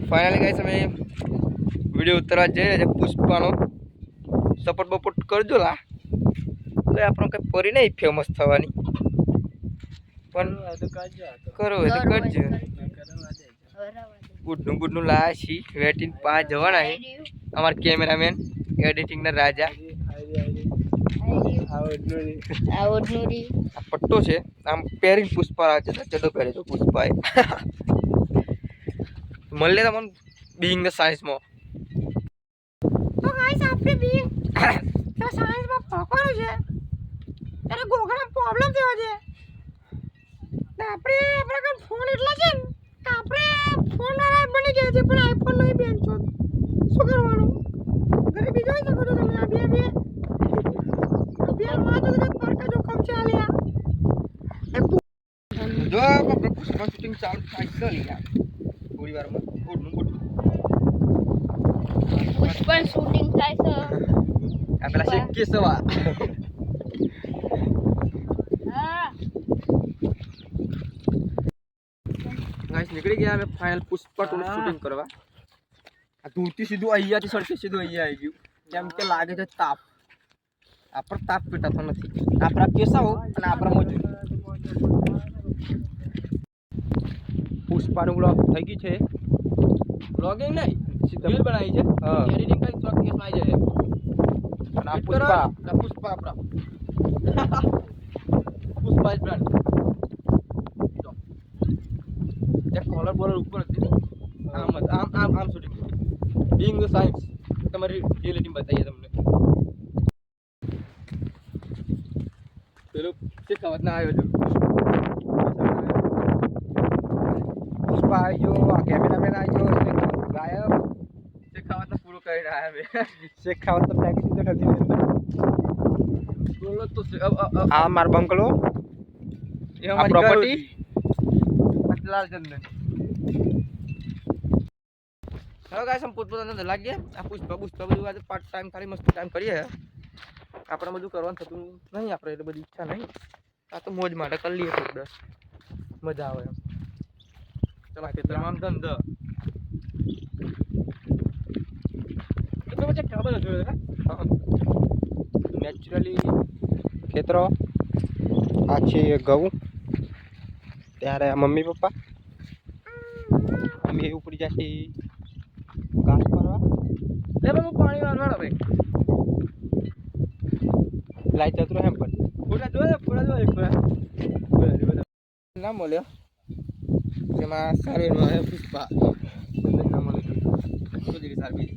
finally guys અમે video ઉતારવા જઈ રહ્યા છે પુષ્પાનો સપોર્ટ બપોર્ટ કરજો લા તો આપણો કઈ પરી નહીં ફેમસ થવાની પણ કરો તો કરજો ગુડનું લાશી વેટિંગ 5 જવાના છે અમાર કેમેરામેન એડિટિંગ ના રાજા આવડનુરી આ પટ્ટો છે આમ પેરિંગ પુષ્પા આવે છે ચડો પહેરે તો પુષ્પા મળે તમને બીઇંગ ધ સાયન્સ માં તો ગાઈસ આપણે બીઇંગ તો સાયન્સ માં પકવાનું છે ત્યારે ગોગળા પ્રોબ્લેમ થયો છે ને આપણે કાન ફોન એટલા છે ને કે આપણે ફોન ના બની ગયા છે પણ આઈફોન નહીં બેન છો શું કરવાનું ઘરે બીજો છે કરો તમે આ બે માં તો પાર્કા જો કમ ચાલે જો પુષ્પા શૂટિંગ ચાલુ થાય છે યાર થોડી વારમાં ગુડનું પુષ્પા શૂટિંગ થાય છે આ પેલા શેકી સવા ગાઈસ નીકળી ગયા અમે ફાઇનલ પુષ્પા 2 શૂટિંગ કરવા આ દૂરથી સીધું અહીંયાથી સરખે સીધું અહીંયા આવી ગયું કેમ કે લાગે છે તાપ આપર તાપ પીટાતો નથી આપરા કેસાઓ અને આપરા મોજુ પુષ્પાનું બ્લોગ થઈ ગયું છે બ્લોગિંગ નહીં રીલ બનાવી છે એડિટિંગ કરી તો કેસ આવી જાય અને આ પુષ્પા આપરા પુષ્પા જ બ્રાન્ડ કોલર બોલર ઉપર હતી આમ શૂટિંગ બીઇંગ ધ સાયન્સ તમારી રિયલિટી બતાવીએ તમને પેલો શીખાવત ના આવ્યો જો પુષ્પા આવ્યો આ કેમેરામેન આવ્યો ગાયબ શીખાવત પૂરો કરીને આવ્યા બે શીખાવત તો પેકેજ તો નથી બોલો તો આ માર બંગલો એ અમારી પ્રોપર્ટી લાલ ચંદન હવે ગાઈસ हम પોતપોતાને લાગીએ આ પુષ્પા બધું આજે પાર્ટ ટાઈમ ખાલી મસ્ત ટાઈમ કરીએ આપણે બધું કરવાનું થતું નહીં આપણે એટલે બધી ઈચ્છા નહીં આ તો મોજ માટે કરી લઈએ થોડું 10 મજા આવે એમ ચલા ખેતરમાં આમ ધંધો તો પછી ખબર જ હોય નેચરલી ખેતરો આ છે ઘઉં ત્યારે મમ્મી પપ્પા મમ્મી ઉપડી જશે ઘાસ ભરવા લે બાબુ પાણી વાળવાનો ભાઈ લાઈટ જતું રહે એમ પણ પૂરા જો ના મળ્યો તેમાં સારી પુષ્પા ના મળે સારી